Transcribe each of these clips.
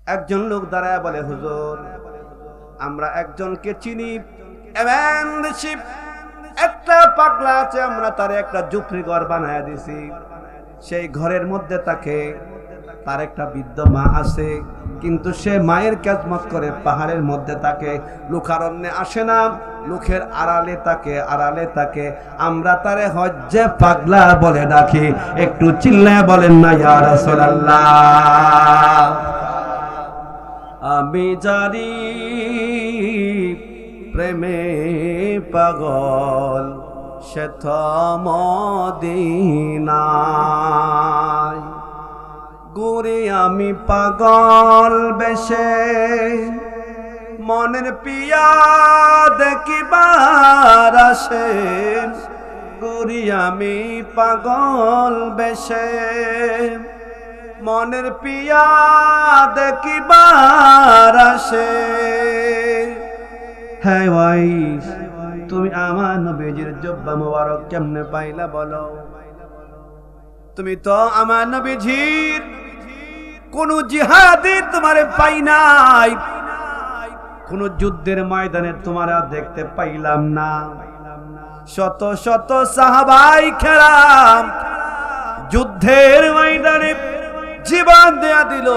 একজন লোক দাঁড়ায় বলে, হুজুর, আমরা একজনকে চিনি, এমনদেশি একটা পাগলা আছে, আমরা তার একটা ঝুপড়ি ঘর বানায় দিছি। সেই ঘরের মধ্যে তার একটা বৃদ্ধ মা আছে, কিন্তু সে মায়ের খেদমত করে পাহাড়ের মধ্যে থাকে, লোকারণ্যে আসে না, লোকের আড়ালে থাকে। আমরা তারে হজ্জে পাগলা বলে ডাকি। একটু চিল্লায় বলেন না ইয়া রাসূলুল্লাহ। আমি জানি প্রেমে পাগল সে তো মদিনায়, ঘুরি আমি পাগল বেশে মনের পিয়া দেখিবার আসে, ঘুরি আমি পাগল বেশে মনের পিয়া দেখিবার আসে। হ্যাঁ ওয়াইস, তুমি আমার নবীজির জুব্বা মোবারক কেমনে পাইলা বলো? তুমি তো আমার নবীজির কোন জিহাদি তোমারে পাই নাই, কোন যুদ্ধের ময়দানে তোমারা দেখতে পাইলাম না। শত শত সাহাবাই কেরাম যুদ্ধের ময়দানে জীবন দেয়া দিল,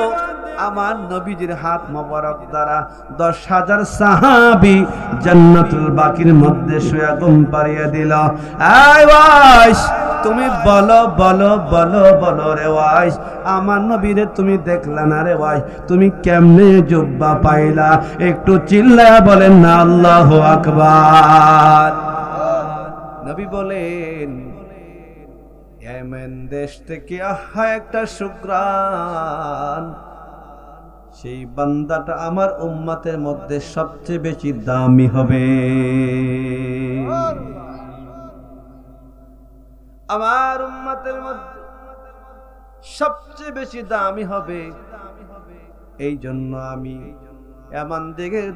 আমার নবীজির হাত মোবারক দ্বারা 10,000 সাহাবী জান্নাতুল বাকির মধ্যে শুয়ে ঘুম পাড়িয়ে দিল। এই ওয়াইস, তুমি বলো বলো বলো বলো রে ওয়াইস, আমার নবীরে তুমি দেখলা না রে ওয়াইস? তুমি কেমনে জুব্বা পাইলা? একটু চিল্লায়া বলেন না আল্লাহু আকবার। নবী বলেন, ইয়েমেন দেশ থেকে আহা একটা সুঘ্রাণ, সেই বান্দাটা আমার উম্মতের মধ্যে সবচেয়ে বেশি দামি হবে। আমার উম্মতের মধ্যে সবচেয়ে বেশি দামি হবে। এই জন্য আমি এমন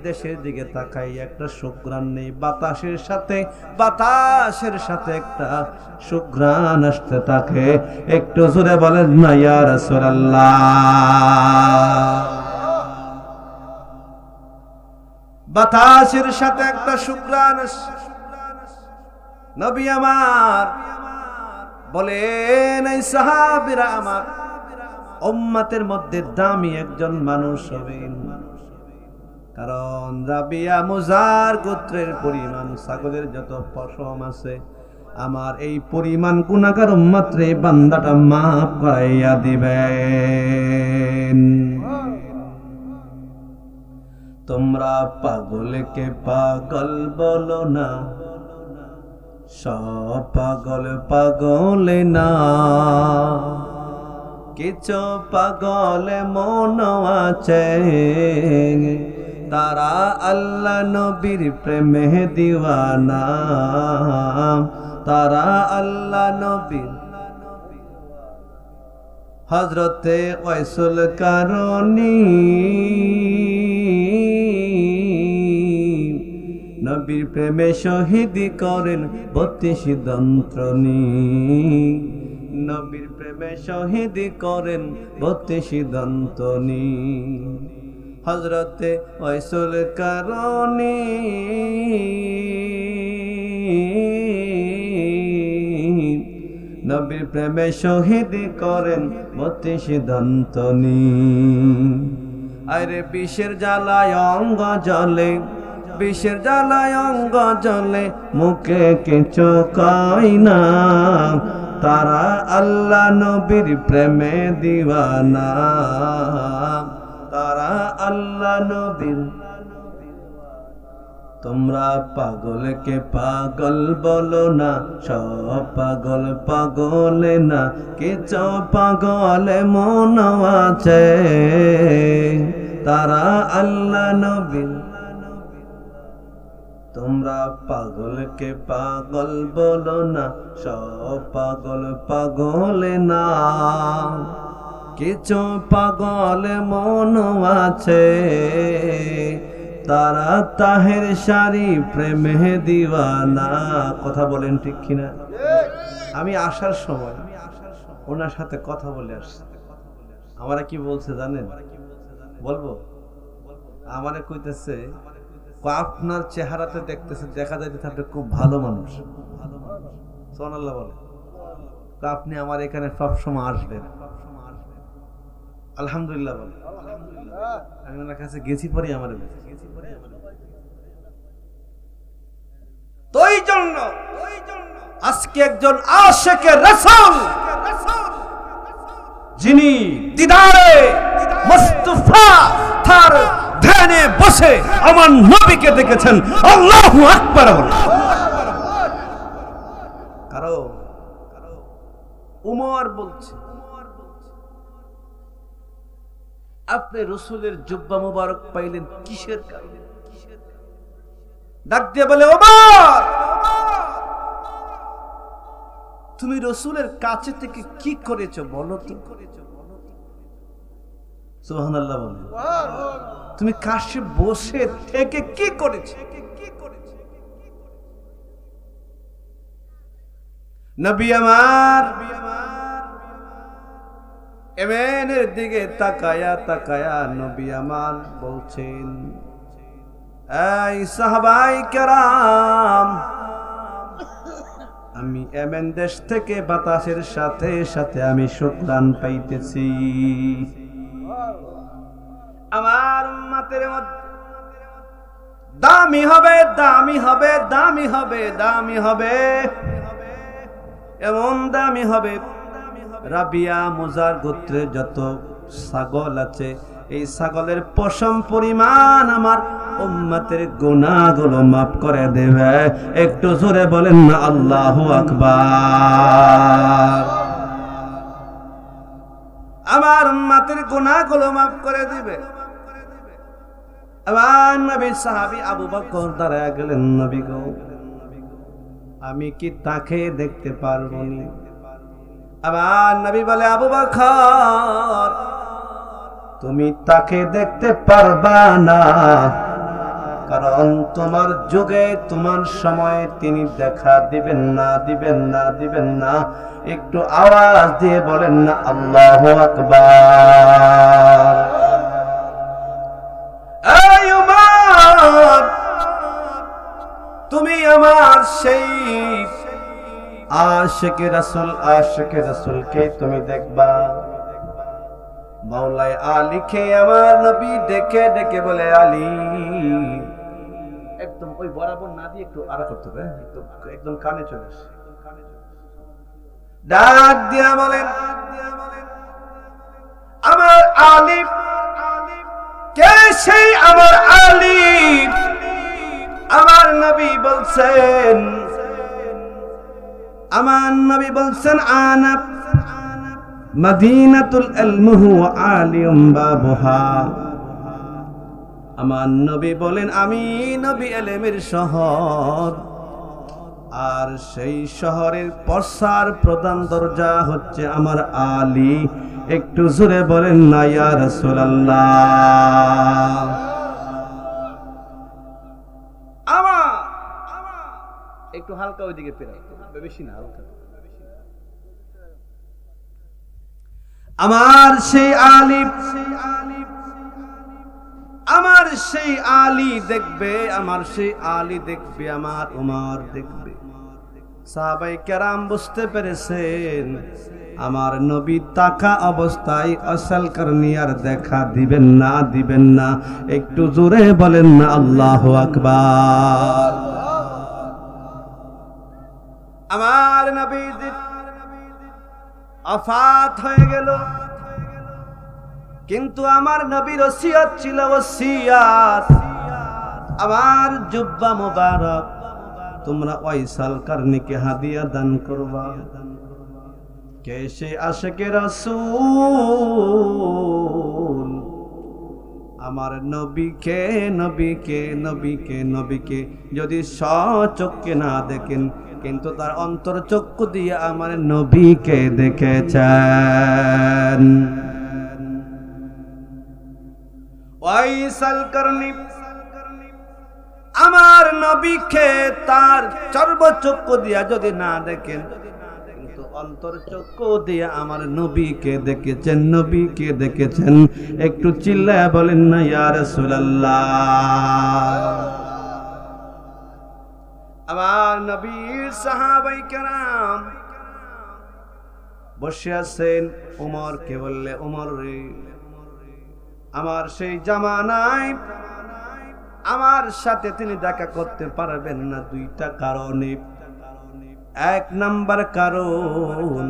দেশের দিকে তাকাই, একটা সুঘ্রাণ নেই, বাতাসের সাথে একটা সুঘ্রাণ আসতে থাকে। একটু জোরে বলেন না ইয়া রাসূলুল্লাহ। বাতাসের সাথে একটা সুঘ্রাণ আসে। নবী আমার বলেন, এই সাহাবীরা আমার উম্মতের মধ্যে দামি একজন মানুষ হবেন, কারণ রাবিয়া মুজার গোত্রের পরিমাণ ছাগলের যত পশম আছে, আমার এই পরিমাণ গুনাহগার উম্মত রে বান্দাটা মাফ করাইয়া দিবেন। তোমরা পাগলকে পাগল বলো না, সব পাগল পাগলে না, কিছু পাগল মন আছে, তারা আল্লাহ নবীর প্রেমে দিওয়ানা, তারা আল্লাহ নবীর। হযরতে ওয়াইসুল কারনী নবীর প্রেমে শহীদ করেন 32 দন্ত্রনী, নবীর প্রেমে শহীদ করেন 32 দন্তনী। হযরতে ওয়াইসুল কারনী নবীর প্রেমে শহীদ করেন 32 দন্তনী। আরে বিষের জ্বালায় অঙ্গ জ্বলে, বিষের জ্বালায় অঙ্গ জ্বলে, মুখে কিছু কয় না, তারা আল্লাহ নবীর প্রেমে দিওয়ানা, তারা আল্লাহ নবীর। তোমরা পাগলকে পাগল বলো না, সব পাগল পাগলে না, কিছু পাগল মন আছে, তারা আল্লাহ নবীর। তোমরা পাগলকে পাগল বলো না, সব পাগল পাগলে না, কিছু পাগল মন আছে, তারা তাহের শাড়ি প্রেমে দিওয়ানা। কথা বলেন ঠিক কিনা? আমি আসার সময় ওনার সাথে কথা বলে আসছি, আমারা কি বলছে জানেন? বলবো আমারে কইতেছে আপনার চেহারাতে দেখতেছে দেখা যাইতেছে আপনি খুব ভালো মানুষ। সুবহানাল্লাহ বলে আপনি আমার এখানে সবসময় আসবেন। আলহামদুলিল্লাহ বলে আমি ওনার কাছে গেছি পরে আমার তো এই জন্য আজকে একজন আশিকে রাসূল যিনি দিদারে মুস্তাফা তার ধ্যানে বসে আমার নবীকে দেখেছেন। আল্লাহু আকবার বলে কারো উমর বলছে আপনি রাসূলের জুব্বা মোবারক পাইলেন কিসের কারণে? ডাক দিয়ে বলে ওমর তুমি রাসূলের কাছে থেকে কি করেছো বলো তো? সুবহানাল্লাহ বলে তুমি কাছে বসে থেকে কি করেছো? নবী আমার এমনের দিকে তাকায়া তাকায়া নবী আমার বলছেন এই সাহাবাই কেরাম আমি এমন দেশ থেকে বাতাসের সাথে সাথে আমি সুঘ্রাণ পাইতেছি। আমার উম্মতের মধ্যে দামি হবে দামি হবে দামি হবে দামি হবে এমন দামি হবে রাবিয়া মুজার গোত্রের যত ছাগল আছে এই ছাগলের পশম পরিমাণ আমার উম্মতের গুনাহগুলো মাফ করে দেবে। একটু জোরে বলেন না আল্লাহু আকবার। আমার উম্মতের গুনাহগুলো মাফ করে দিবে। আমার নবী সাহাবী আবু বকর দাঁড়ায় গেলেন নবী গো আমি কি তাকে দেখতে পারবো না? আমার নবী বলে আবু বকর তুমি তাকে দেখতে পারবা না কারণ তোমার যুগে তোমার সময়ে তিনি দেখা দিবেন না দিবেন না দিবেন না। একটু আওয়াজ দিয়ে বলেন না আল্লাহু আকবার। এই উমর তুমি আমার সেই আশিকে রাসূলকে তুমি দেখবা। মাওলাই আলীকে আমার নবী ডেকে ডেকে বলে আলী একদম ওই বরাবর না দিয়ে একটু আড়া করতে হবে একদম কানে চলে আসে ডাক দিয়া বলেন আমার আলী কে সেই আমার আলী? আমার নবী বলছেন আনা মদিনাতুল ইলম ওয়া আলিম বাবুহা। আমার নবী বলেন আমি নবী ইলমের শহর আর সেই শহরের প্রসার প্রধান দরজা হচ্ছে আমার আলী। একটু জোরে বলেন না ইয়া রাসূলুল্লাহ। একটু হালকা ওইদিকে পেরাই বেশি না হালকা। আমার সেই আলী দেখবে আমার সেই আলী দেখবে আমার উমর দেখবে। সাহাবায়ে কেরাম বুঝতে পেরেছেন আমার নবী তাকা অবস্থায় আসল করনিয়ার দেখা দিবেন না। একটু জোরে বলেন না আল্লাহু আকবার। আমার নবী আফাত হয়ে গেল কিন্তু আমার নবীর ওসিয়ত ছিল ওসিয়ত আমার জুব্বা মুবারক তোমরা ওয়াইসাল কারনিকে হাদিয়া দান করবা। কে সে আশিকে রাসূল আমার নবীকে যদি সচক্ষে না দেখেন কিন্তু তার অন্তর চক্ষু দিয়ে আমার নবীকে দেখেছেন। ওয়াইসাল কারনি আমার নবীকে তার চর্বচক্ষু দিয়া যদি না দেখেন কিন্তু অন্তর চক্ষু দিয়ে আমার নবীকে দেখেছেন, নবীকে দেখেছেন? একটু চিল্লায়া বলেন না ইয়া রাসূলুল্লাহ। আমার নবীর সাহাবায়ে কেরাম বসে আছেন। ওমরকে বললে, ওমর রে, আমার সেই জামানায় আমার সাথে তিনি দেখা করতে পারবেন না দুইটা কারণে। এক নাম্বার কারণ,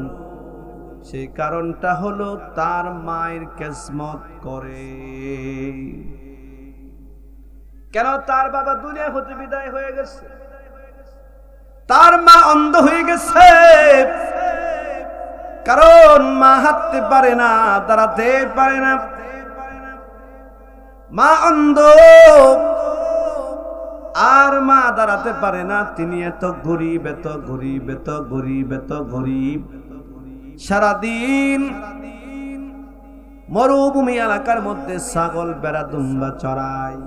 সেই কারণটা হলো তার মায়ের কিসমত করে। কেন? তার বাবা দুনিয়া হতে বিদায় হয়ে গেছে, তার মা অন্ধ হয়ে গেছে। কারণ মা হাঁটতে পারে না, দাঁড়াতে পারে না, মা অন্ধ আর মা দাঁড়াতে পারে না। তিনি এত গরিব, এত গরিব, এত গরিব, এত গরিব। সারাদিন মরুভূমি এলাকার মধ্যে ছাগল বেড়া দুম্বা চড়ায়,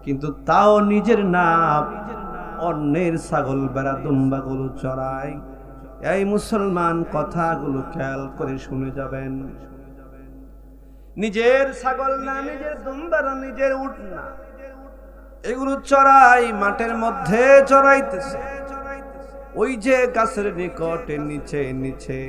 কিন্তু তাও নিজের না, অন্যের ছাগল বেড়া দুম্বা গুলো চড়ায়। এই মুসলমান, কথাগুলো খেয়াল করে শুনে যাবেন। নিজের ছাগল না, নিজের দুম্বা না, নিজের উট না, এগুলো চড়াই, মাঠের মধ্যে চড়াইতেছে। ওই যে গাছের নিকটে নিচে নিচে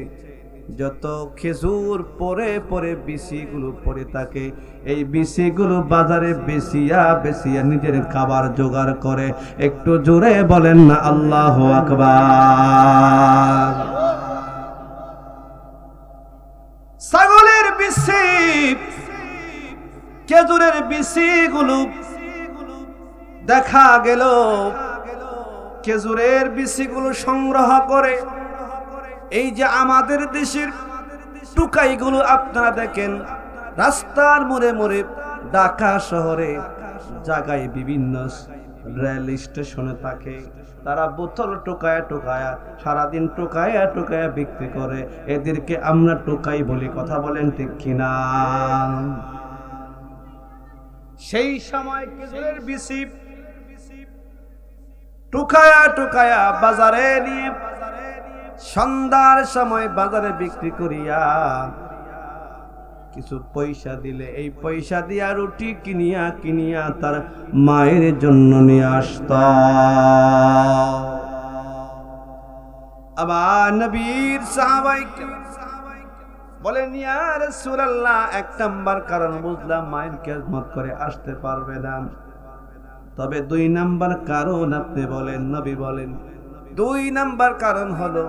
যত খেজুর পরে পরে বিচিগুলো পড়ে থাকে, এই বিচিগুলো বাজারে বেচিয়া বেচিয়া নিজের খাবার জোগাড় করে। একটু জোরে বলেন না আল্লাহু আকবার। ছাগলের বিচি, খেজুরের বিচিগুলো দেখা গেল খেজুরের বিচিগুলো সংগ্রহ করে। এই যে আমাদের দেশের টুকাইগুলো আপনারা দেখেন রাস্তার মোড়ে মোড়ে, ঢাকা শহরে জায়গায় বিভিন্ন রেল স্টেশনে থাকে, তারা বোতল টোকায়া টোকায়া সারাদিন টোকায়া টোকায়া বিক্রি করে। এদেরকে আমরা টোকাই বলি, কথা বলেন ঠিক কিনা? সেই সময় খেজুরের বিচি টুকায়া টুকায়া বাজারে নিয়ে সন্ধ্যার সময় বাজারে বিক্রি করিয়া কিছু পয়সা দিলে, এই পয়সা দিয়া রুটি কিনিয়া কিনিয়া তার মায়ের জন্য নিয়ে আসত। আবার নবীর সাহাবায়ে বলেন, ইয়া রাসূলুল্লাহ, এক নাম্বার কারণ বুঝলাম মায়ের খেদমত করে আসতে পারবে না, তবে দুই নাম্বার কারণ আপনি বলেন। নবী বলেন, দুই নাম্বার কারণ হলো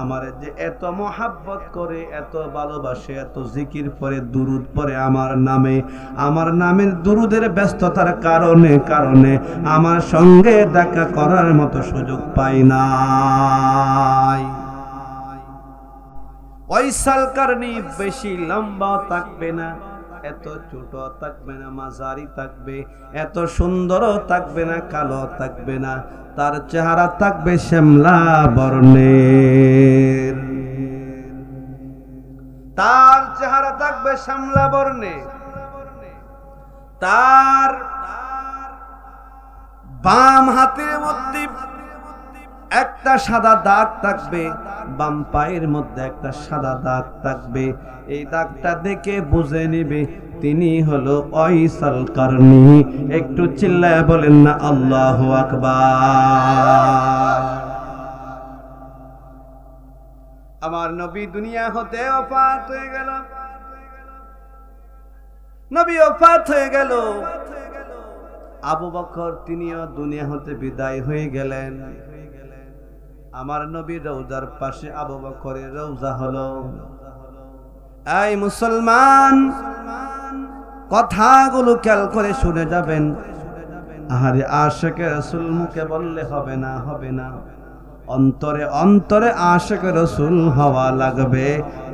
আমার যে এত মহাব্বত করে, এত ভালোবাসে, এত জিকির পরে, দুরুদ পরে আমার নামে, আমার নামের দুরুদের ব্যস্ততার কারণে কারণে আমার সঙ্গে দেখা করার মতো সুযোগ পাই নাই। ওয়াইসাল কারণী বেশি লম্বা থাকবে না, এত ছোট থাকবে না, মাঝারি থাকবে, এত সুন্দরও থাকবে না, কালো থাকবে না, তার চেহারা থাকবে শ্যামলা বর্ণের। তার চেহারা থাকবে শ্যামলা বর্ণের। তার বাম হাতের মধ্যে একটা সাদা দাগ থাকবে, বাম পায়ের মধ্যে একটা সাদা দাগ থাকবে। এই দাগটা দেখে বুঝে নিবে তিনি হলো ওয়াইসাল কারনী। একটু চিল্লায় বলেন না আল্লাহু আকবার। আমার নবী দুনিয়া হতে ওফাত হয়ে গেল, নবী ওফাত হয়ে গেল। আবু বকর তিনিও দুনিয়া হতে বিদায় হয়ে গেলেন। আমার নবীর রওজার পাশে আবু বকরের রওজা হলো। এই মুসলমান, কথাগুলো খেয়াল করে শুনে যাবেন। আহারে আশিকে রাসূল মুখে বললে হবে না, হবে না, অন্তরে অন্তরে আশিকে রাসূল হওয়া লাগবে।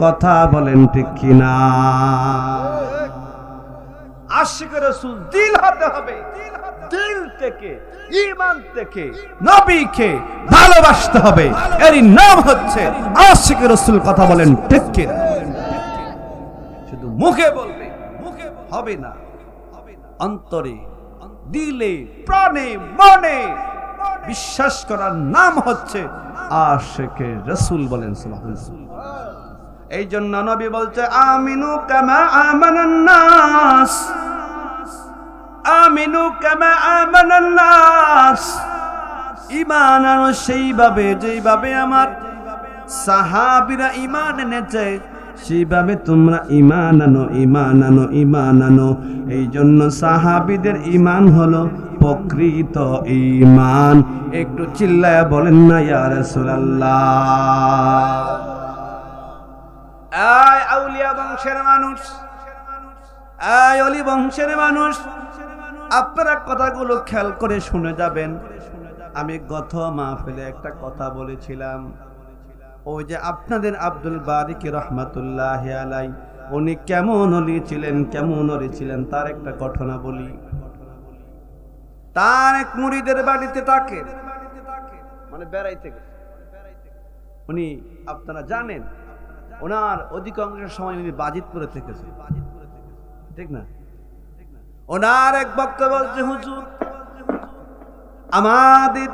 কথা বলেন ঠিক কিনা? আশিকে রাসূল দিল হতে হবে, দিল থেকে, ঈমান থেকে নবীকে ভালোবাসতে হবে। এরই নাম হচ্ছে আশিকে রাসূল। কথা বলেন ঠিক কিনা? শুধু মুখে বলবে হবে না, অন্তরে, দিলে, প্রাণে, মনে বিশ্বাস করার নাম হচ্ছে আশিকে রাসূল বলেন সুবহানাল্লাহ। এই জন্য নবী বলছে আমিনু কামা আমানান নাস, আমিনু কামা আমানান নাস, ঈমান আনো সেইভাবে যেইভাবে আমার সাহাবীরা ঈমান এনেছে সেইভাবে তোমরা ঈমান আনো, ঈমান আনো, ঈমান আনো। এই জন্য সাহাবীদের ঈমান হলো প্রকৃত ঈমান। একটু চিল্লায়া বলেন না ইয়া রাসূলুল্লাহ। আয় আউলিয়া বংশের মানুষ, আয় অলি বংশের মানুষ, আপনারা কথাগুলো খেয়াল করে শুনে যাবেন। আমি গত মাহফিলে একটা কথা বলেছিলাম, ওই যে আপনাদের আব্দুল বারিক রহমাতুল্লাহি আলাই উনি কেমন অলি ছিলেন, কেমন অলি ছিলেন তার একটা ঘটনা বলি। তার এক মুরিদের বাড়িতে তাকে মানে বেড়াইতে গেছে উনি, আপনারা জানেন ওনার অধিকাংশ সময় উনি বাজিতপুরে থেকেছে, ঠিক না? ওনার এক বক্তব্য বলছে, হুজুর আমাদের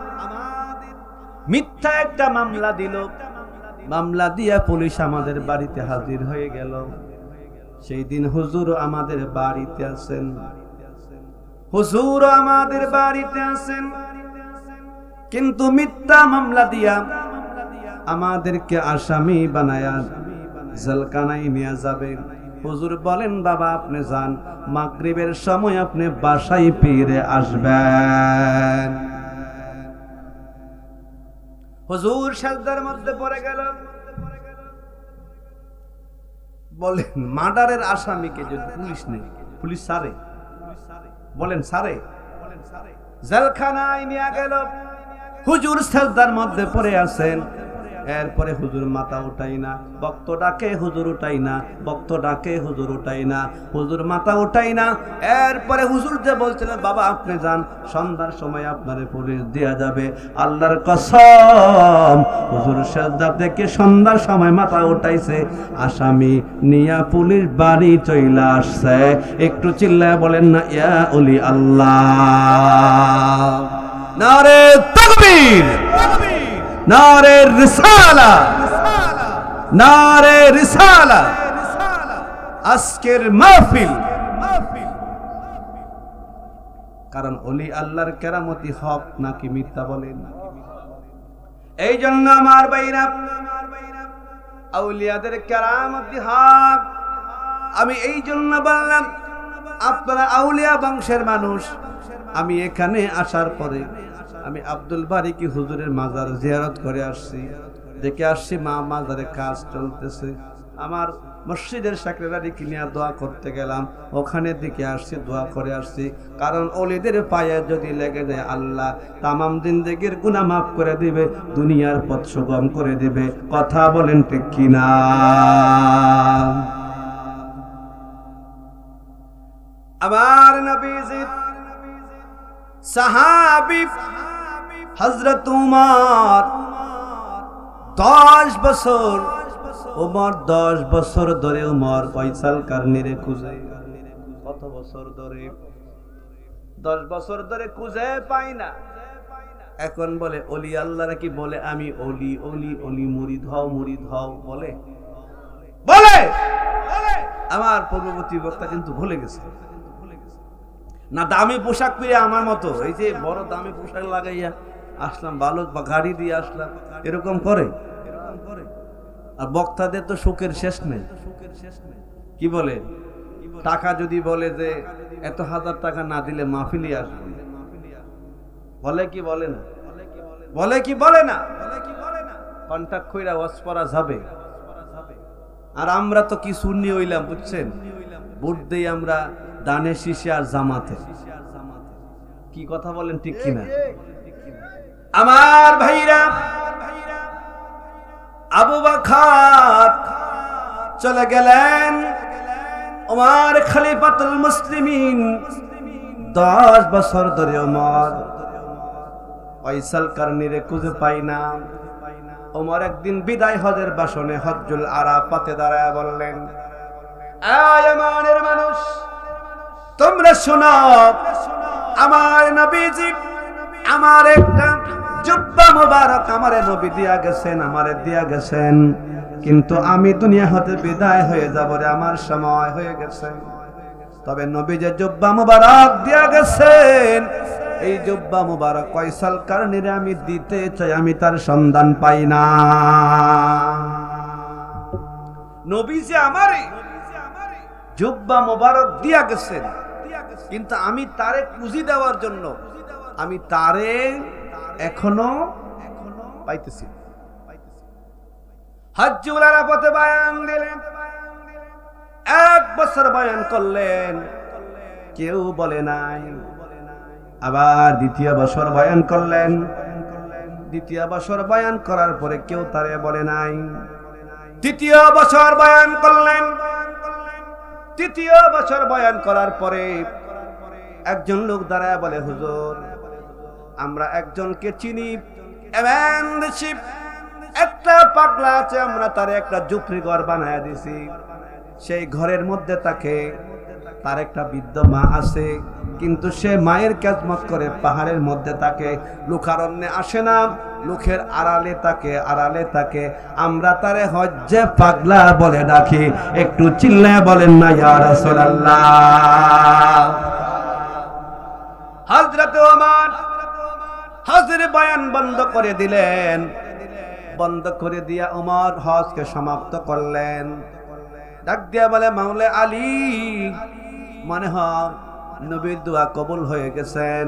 মিথ্যা একটা মামলা দিল, মামলা দিয়া পুলিশ আমাদের বাড়িতে হাজির হয়ে গেল। সেই দিন হুজুর আমাদের বাড়িতে আছেন, হুজুর আমাদের বাড়িতে আছেন, কিন্তু মিথ্যা মামলা দিয়া আমাদেরকে আসামি বানায়া জেলখানায় নিয়ে যাবে। হুজুর বলেন বাবা আপনি যান, মাগরিবের সময় আপনি বাসায় ফিরে আসবেন। হুজুর সাজদার মধ্যে পড়ে গেল, বলেন মার্ডারের আসামিকে যদি পুলিশ নেই, পুলিশ সারে, বলেন সারে, জেলখানায় নিয়ে গেল। হুজুর সাজদার মধ্যে পড়ে আছেন, এরপরে হুজুর মাথা উঠাই না, বক্ত ডাকে হুজুর উঠাই না, বক্ত ডাকে হুজুর উঠাই না, হুজুর মাথা উঠাই না। এরপরে হুজুর যে বলছিলেন বাবা আপনি যান, সন্ধ্যার সময় আপনারে পুলিশ দেয়া যাবে, আল্লাহর কসম হুজুর সাজদা থেকে সন্ধ্যার সময় মাথা উঠাইছে, আসামি নিয়া পুলিশ বাড়ি চইলা আসছে। একটু চিল্লায় বলেন না ইয়া ওলি আল্লাহ, নারে তাকবীর, নারে রিসালা, নারে রিসালা। আজকের মাহফিল কারণ ওলি আল্লাহর কেরামতি হক নাকি মিথ্যা বলেন? এই জন্য আমার ভাইরা, আউলিয়াদের কেরামতি হক। আমি এই জন্য বললাম আপনারা আউলিয়া বংশের মানুষ। আমি এখানে আসার পরে আমি আব্দুল বারিক হুজুরের মাজার জিয়ারত করে আসছি, দেখে আসছি মাজারে কাজ চলতেছে। আমার মসজিদের সেক্রেটারিকে নিয়ে দোয়া করতে গেলাম, ওখানে দিকে আসছি, দোয়া করে আসছি। কারণ ওলিদের পায়ে যদি লেগে যায় আল্লাহ তামাম জিন্দেগির গুনাহ মাফ করে দিবে, দুনিয়ার পথ সুগম করে দিবে। কথা বলেন ঠিক কিনা? আমার নবীজি সাহাবী হযরত উমর 10 বছর, উমর 10 বছর ধরে উমর ফয়সাল কারনিরে খুঁজে। কত বছর ধরে? 10 বছর ধরে খুঁজে পাই না। এখন বলে ওলি আল্লাহরা কি বলে আমি ওলি ওলি ওলি, মুরিদ হও মুরিদ হও বলে? বলে? আমার পূর্ববর্তী বক্তা কিন্তু ভুলে গেছে না। দামি পোশাক পরে আমার মতো এই যে বড় দামি পোশাক লাগাইয়া আসলাম, ভালো গাড়ি দিয়ে আসলাম, এরকম করে? আর বক্তাদের তো সুখের শেষ নেই। কি বলে? টাকা যদি বলে যে এত হাজার টাকা না দিলে মাহফিলে আসবে, বলে কি বলে না? বলে কি বলে না? কন্টাক্ট কইরা ওয়াজ করা যাবে। আর আমরা তো কি সুন্নি হইলাম বুঝছেন, ভোট দেই আমরা দানে শীষে আর জামাতে। কি কথা বলেন ঠিক কিনা? আমার ভাইরা, আবু বকর চলে গেলেন, ওমর খলিফাতুল মুসলিমিন। 10 বছর ধরে ওমর ফয়সাল কারনিরে খুঁজে পাই না। ওমর একদিন বিদায় হজের ভাষণে হজ্জুল আরাফাতে দাঁড়ায় বললেন, আয় আমানের মানুষ তোমরা শোনো, আমার নবীজি আমার একটা জুব্বা মোবারক আমারে নবী দিয়া গেছেন, আমারে দিয়া গেছেন, কিন্তু আমি দুনিয়া হতে বিদায় হয়ে যাব রে, আমার সময় হয়ে গেছে। তবে নবী যে জুব্বা মোবারক দিয়া গেছেন, এই জুব্বা মোবারক কয়সাল কারণে আমি দিতে চাই, আমি তার সন্ধান পাই না। নবী যে আমারে জুব্বা মোবারক দিয়া গেছেন, কিন্তু আমি তারে পুঁজি দেওয়ার জন্য আমি তারে এখনো পাইতেছি। হজ্জুল আরাফাতে বয়ান দিলেন, 1 বছর বয়ান করলেন, কেউ বলে নাই। আবার দ্বিতীয় বছর বয়ান করলেন, দ্বিতীয় বছর বয়ান করার পরে কেউ তারে বলে নাই। তৃতীয় বছর বয়ান করলেন, তৃতীয় বছর বয়ান করার পরে একজন লোক দাঁড়ায় বলে, হুজুর আমরা একজনকে চিনি, একটা পাগলা আছে, আমরা তার একটা ঝুপড়ি ঘর বানায় দিছি, সেই ঘরের মধ্যে তাকে, তার একটা বৃদ্ধ মা আছে, কিন্তু সে মায়ের খেদমত করে, পাহাড়ের মধ্যে তাকে, লোকারণ্যে আসে না, লোকের আড়ালে তাকে, আড়ালে তাকে, আমরা তারে হজ্জে পাগলা বলে ডাকি। একটু চিল্লায় বলেন না ইয়া রাসূলুল্লাহ। হযরত ওমর হজের বয়ান বন্ধ করে দিলেন, বন্ধ করে দিয়া ওমর হজকে সমাপ্ত করলেন। ডাক দিয়া বলে, মাওলা আলী, মনে হয় নবীর দোয়া কবুল হয়ে গেছেন,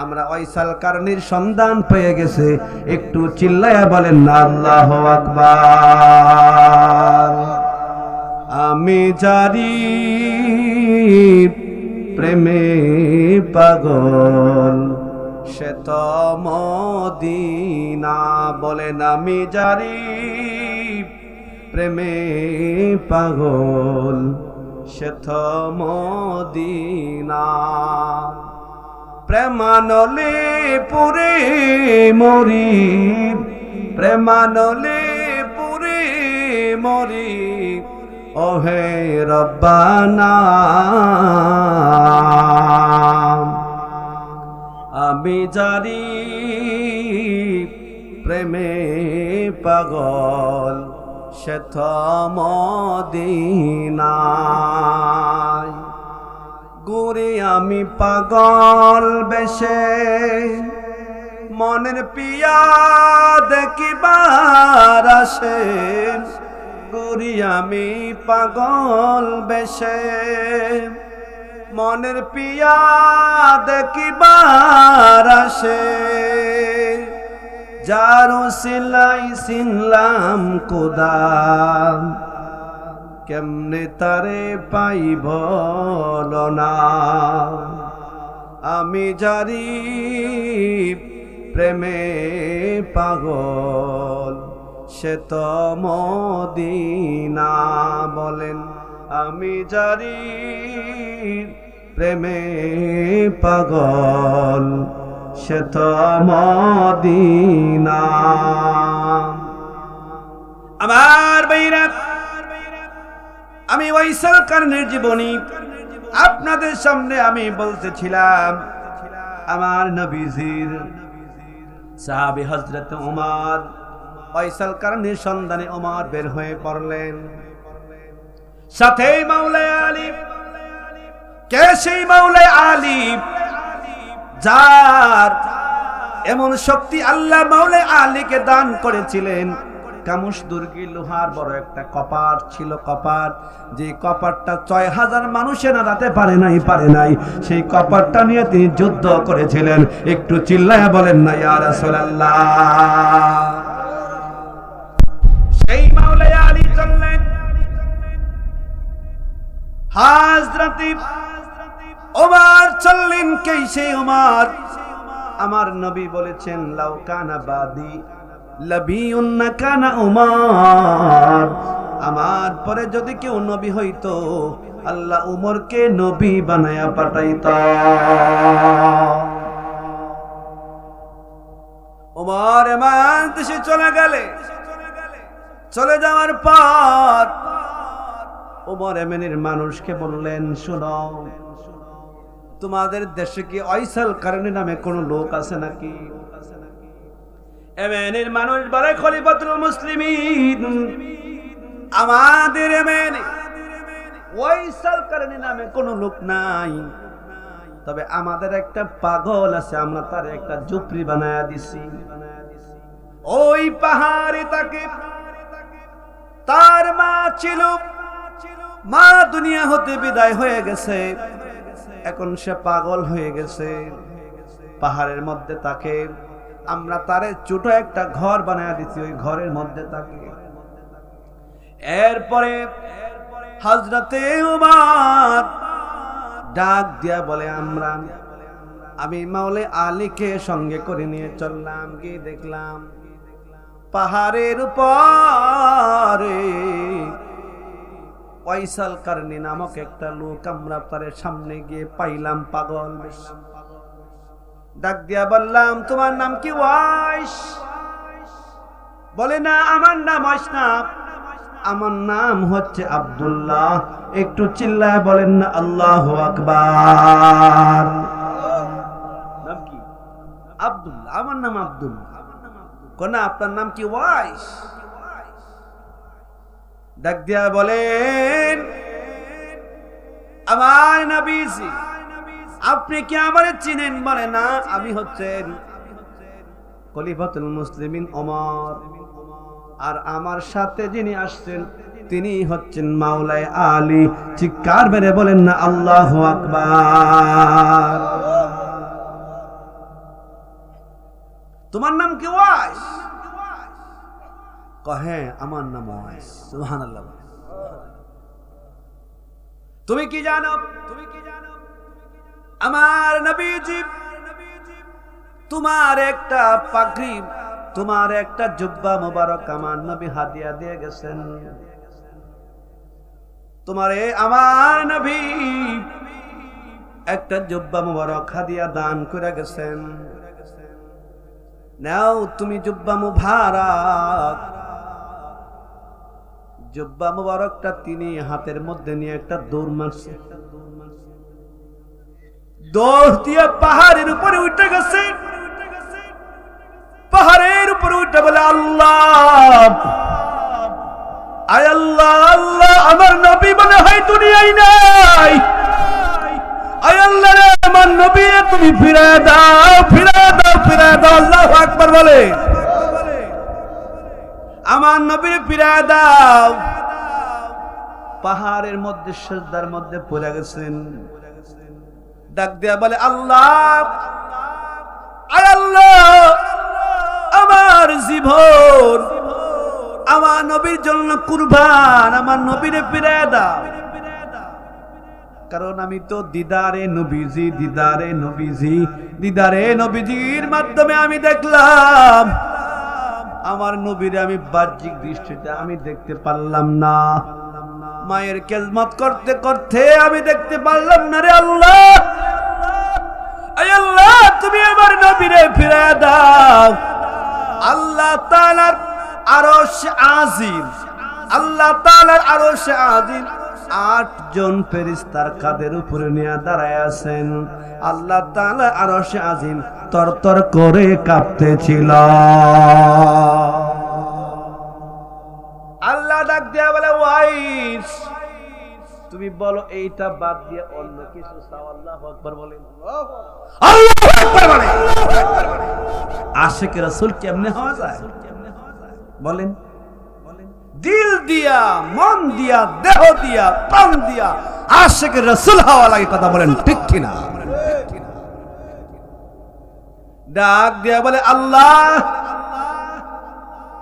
আমরা ওইসাল কারণের সন্ধান পেয়ে গেছে। একটু চিল্লায়া বলেন না আল্লাহু আকবার। আমি জারি প্রেমে পাগল, সে তো মদিনা, বলেন আমি জারি প্রেমে পাগল, সে তো মদিনা। প্রেমানলে পুরে মরি, প্রেমানলে পুরে মরি, ওহে রব্বানা। আমি জারি প্রেমে পাগল, সে তো মদিনায়। গুরি আমি পাগল বেশে, মনের পিয়া দেখিবার আসে, গুরি আমি পাগল বেশে, মনের পিয়া দেখিবার আসে। যারো সিলাই সিনলাম কোদা, কেমনে তারে পাইব না। আমি জারি প্রেমে পাগল, সে তো মদিনা, বলেন আমি জারি প্রেমে পাগল, সে তো মদিনা। আমার ভাইরা, আমি ওয়াইসাল কারণের জীবনী আপনাদের সামনে আমি বলতেছিলাম। আমার নবীজির সাহাবী হযরত ওমর, ওয়াইসাল কারণের সন্ধানে ওমর বের হয়ে পড়লেন, সাথে মাওলা আলী। কে সেই মাওলা আলী যার এমন শক্তি আল্লাহ মাওলা আলীকে দান করেছিলেন? কামুশ দুর্গী লোহার বড় একটা কপাট ছিল, কপাট, যে কপাটটা ৬০০০ মানুষে নাড়াতে পারে নাই, সেই কপাটটা নিয়ে তিনি যুদ্ধ করেছিলেন। একটু চিল্লায়া বলেন না ইয়া রাসূলুল্লাহ। সেই মাওলা আলী চললেন, হযরত ওমর চললেন। কে সেই ওমর? আমার নবী বলেছেন, লাউ কানা বাদি লাবিউন না কানা ওমর, আমার পরে যদি কেউ নবী হইতো, আল্লাহ উমরকে নবী বানায়া পাঠাইত। ওমর এমন দেশে চলে গেলে, চলে যাওয়ার পর ওমর এমনের মানুষকে বললেন, শোনো, তোমাদের দেশে কি ওয়াইসাল কারণী নামে কোন লোক আছে নাকি? এমেনের মানুষ বলে খলিফাতুল মুসলিমিন, আমাদের এমেনে ওয়াইসাল কারণী নামে কোনো লোক নাই, তবে আমাদের একটা পাগল আছে, আমরা তার একটা ঝুপড়ি বানায়া দিছি। ওই পাহাড়ে তাকে, তার মা ছিল, মা দুনিয়া হতে বিদায় হয়ে গেছে, এখন সে পাগল হয়ে গেছে। পাহাড়ের মধ্যে তাকে আমরা তারে ছোট একটা ঘর বানায়া দিছি, ওই ঘরের মধ্যে তাকে। এরপরে হযরতে উমর ডাক দিয়া বলে, আমি মাওলা আলীকে সঙ্গে করে নিয়ে চললাম, গিয়ে দেখলাম পাহাড়ের উপরে ওয়াইসাল কারনী নামক একটা লোক, আমরা তার সামনে গিয়ে পাইলাম পাগল। ডাক দিয়া বললাম, তোমার নাম কি? ওয়াইস। বলে, না, আমার নাম ওয়াইস না, আমার নাম হচ্ছে আব্দুল্লাহ। একটু চিল্লায় বলেন না আল্লাহু আকবার। নাম কি? আব্দুল্লাহ। আমার নাম আব্দুল্লাহ। কোন আপনার নাম কি? ওয়াইস। ডাক দিয়া বলেন, আমার নবীজি, আপনি কি আমারে চিনেন? বলে, না, আমি হচ্ছেন খলিফাতুল মুসলিমিন ওমর, আর আমার সাথে যিনি আসছেন তিনি হচ্ছেন মাওলায় আলী। চিৎকার মেরে বলেন না আল্লাহু আকবার। তোমার নাম কি? ওয়াইস। কহে, আমার নাম ওয়াইস। সুবহানাল্লাহ। তুমি কি জানো? আমার নবীজি তোমার একটা পাগড়ি, তোমার একটা জুব্বা মোবারক আমার নবী হাদিয়া দিয়ে গেছেন। তোমারে আমার নবী একটা জুব্বা মোবারক হাদিয়া দান করে গেছেন। নাও তুমি জুব্বা মুবারক, জুব্বা মুবারকটা তিনি হাতের মধ্যে নিয়ে একটা দৌড় মারছে, দৌড় দিয়ে পাহাড়ের উপরে উঠে গেছে। পাহাড়ের উপরে উঠে বলে, আল্লাহ, আয় আল্লাহ, আল্লাহ, আমার নবী মনে হয় দুনিয়ায় নাই। আয় আল্লাহ রে, আমার নবী তুমি ফিরায় দাও, ফিরায় দাও, ফিরায় দাও। আল্লাহু আকবার বলে, আমার নবীর ফিরায় দাও। পাহাড়ের মধ্যে সিজদার মধ্যে পড়ে গেছেন। ডাক দিয়া বলে, আল্লাহ, আয় আল্লাহ, আমার জীবন আমার নবীর জন্য কুরবান, আমার নবীরে ফিরায় দাও। কারণ আমি তো দিদারে নবীজি, দিদারে নবীজি, দিদারে নবীজির মাধ্যমে আমি দেখলাম আমার নবীরে আমি বাহ্যিক দৃষ্টিতে আমি দেখতে পারলাম না। মায়ের খেদমত করতে করতে আমি দেখতে পারলাম না রে আল্লাহ। আয় আল্লাহ, তুমি আমার নবীরে ফিরায় দাও। আল্লাহ তাআলার আরশ আজিম, আল্লাহ তাআলার আরশ আজিম 8 জন ফেরেশতার কাঁধের উপরে নিয়ে দাঁড়ায় আছেন। আল্লাহ তাআলা আরশ আজিম তরতর করে কাঁপতেছিল। আল্লাহ ডাক দিয়া বলে, ওয়াইস, তুমি বলো এইটা বাদ দিয়ে অন্য কিছু চাও। আল্লাহু আকবার বলেন, আল্লাহু আকবার বলেন। আশিক রাসূল কেমনে হওয়া যায় বলেন? দিল দিয়া, মন দিয়া, দেহ দিয়া, প্রাণ দিয়া আশিক রাসূল হওয়া লাগে। কথা বলেন ঠিক কিনা? ডাক দিয়া বলে, আল্লাহ,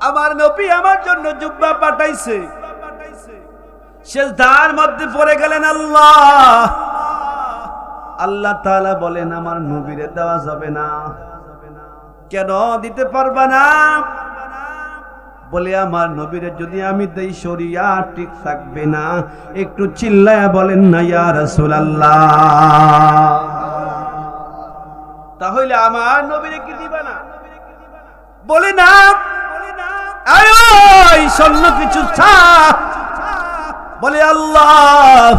আমার নবী আমার জন্য জুব্বা পাঠাইছে। সিজদার মধ্যে পড়ে গেলেন। আল্লাহ, আল্লাহ তাআলা বলেন, আমার নবীরে দেওয়া যাবে না। কেন দিতে পারবা না? বলে, আমার নবীরে যদি আমি দেই শরিয়াত ঠিক থাকবে না। একটু চিল্লায়া বলেন না ইয়া রাসূলুল্লাহ। তাহলে আমার নবীরে কি দিবা না? বলে, না, আয় অন্য কিছু চা। বলে, আল্লাহ,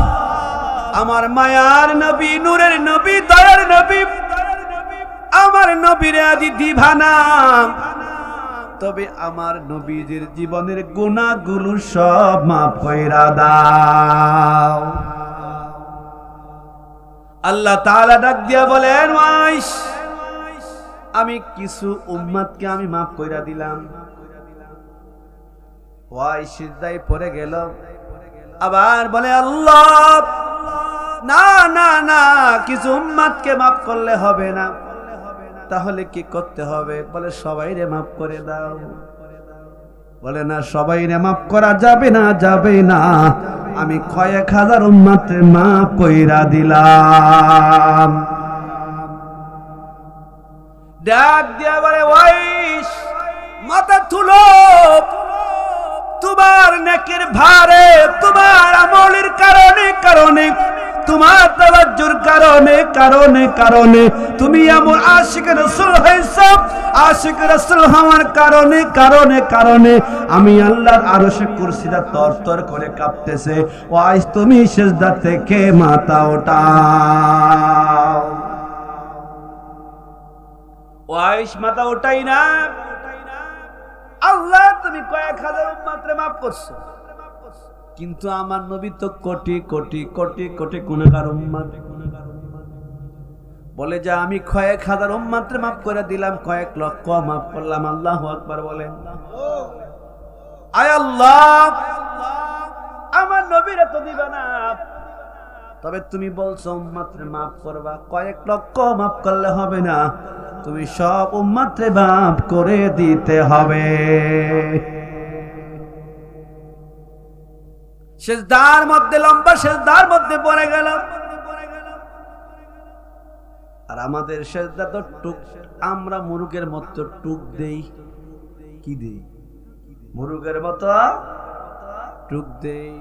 আমার মায়ার নবী, নূরের নবী, দয়ার নবী, আমার নবীরে আদি দিবা না। তবে আমার নবীজির জীবনের গুনাহগুলো সব মাফ কইরা দাও। আল্লাহ তাআলা ডাক দিয়া বলেন, ওয়াইস আমি কিছু উম্মতকে আমি মাফ কইরা দিলাম। ওয়াইস সিজদায় পড়ে গেল, আবার বলে আল্লাহ না না না, কিছু উম্মতকে মাফ করলে হবে না, তাহলে কি করতে হবে? বলে সবাইরে মাফ করে দাও। বলে না, সবাইরে মাফ করা যাবে না, যাবে না, আমি কয়েক হাজার উম্মতকে মাফ কইরা দিলাম। ডাক দিয়া বলে, ওয়াইস মাথা তুলো, তোমার নেকির ভারে, তোমার আমলের কারণে কারণে, তোমার তাওয়াজ্জুর কারণে কারণে কারণে তুমি এমন আশিক রাসূল হইছো। আশিক রাসূল হওয়ার কারণে কারণে কারণে আমি আল্লাহর আরশে কুরসিটা তরতর করে কাঁপতেছে। ওয়াইস তুমি সিজদা থেকে মাথা উঠাও। ওয়াইস মাথা উঠাই না, আল্লাহ তুমি কয়েক হাজার উম্মতরে মাফ করছো, কিন্তু আমার নবী তো কোটি কোটি কোটি কোটি গুনাহগার উম্মত। বলে যে আমি কয়েক হাজার উম্মতরে মাফ করে দিলাম, কয়েক লক্ষ মাফ করলাম। আল্লাহু আকবার বলেন। আয় আল্লাহ, আমার নবীরে তো দিবা না, তবে তুমি বলছো উম্মতরে মাফ করবা, কয়েক লক্ষ মাফ করলে হবে না, তুমি সব উম্মতরে মাফ করে দিতে হবে। সিজদার মধ্যে, লম্বা সিজদার মধ্যে পড়ে গেল। আর আমাদের সিজদা তো টুক, আমরা মুরুগের মতো টুক দেই। কি দেই? মুরুগের মতো টুক দেই।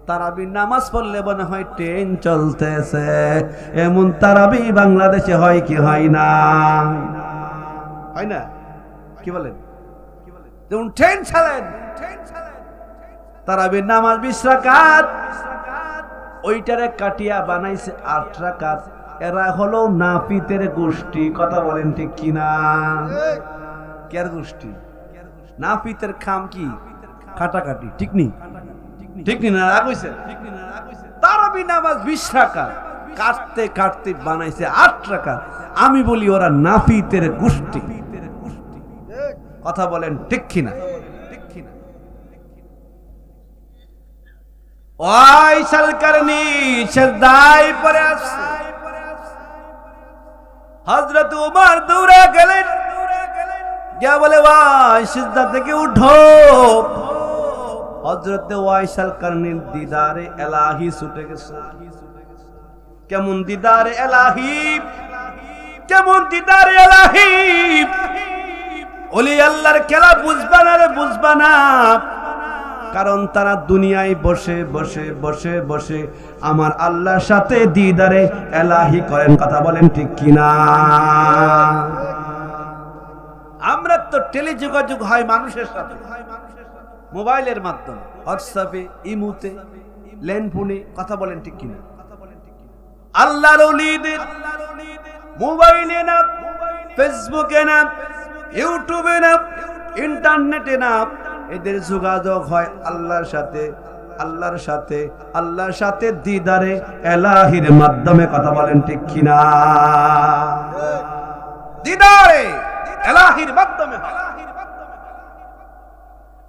তারাবি নামাজ পড়লে মনে হয় ট্রেন চলতেছে, এমন তারাবি বাংলাদেশে হয় কি হয় না? হয় না? কি বলেন? যেমন ট্রেন চালেন, তারাবির নামাজ 20 রাকাত, ওইটারে কাটিয়া বানাইছে 8 রাকাত। এরা হলো নাফিতের গোষ্ঠী। কথা বলেন ঠিক কিনা? কের গোষ্ঠী? নাফিতের খাম কি? কাটাকাটি। ঠিক নি? ঠিক নি না? রাখইছে। তারাবি নামাজ 20 রাকাত, কাটতে কাটতে বানাইছে 8 রাকাত। আমি বলি ওরা নাফিতের গোষ্ঠী। কথা বলেন ঠিক কিনা? ওয়াইসাল কারনি সিজদায় পড়ে আছে। হযরত ওমর দৌড়ে গেলেন, গিয়ে বলে ওয়াইস সিজদা থেকে উঠো। হযরত ওয়াইসাল কারনির দিদারে ইলাহি ছুটে গেছে। কেমন দিদারে ইলাহি, কেমন দিদারে ইলাহি! ওলি আল্লাহর খেলা বুঝবা না রে, বুঝবা না, কারণ তারা দুনিয়ায় বসে বসে বসে বসে আমার আল্লাহর সাথে দিদারে এলাহি করেন। কথা বলেন ঠিক কিনা? আমরা তো টেলিযোগাযোগ হয় মানুষের সাথে, মোবাইলের মাধ্যমে, হোয়াটসঅ্যাপে, ইমুতে, ল্যান্ডফোনে। কথা বলেন ঠিক কিনা? আল্লাহর ওলিদের মোবাইলে না, ফেসবুকে না, ইউটিউবে না, ইন্টারনেটে না, এদের যোগাযোগ হয় আল্লাহর সাথে, আল্লাহর সাথে, আল্লাহর সাথে দিদারে এলাহির মাধ্যমে। কথা বলেন ঠিক কিনা? দিদারে এলাহির মাধ্যমে।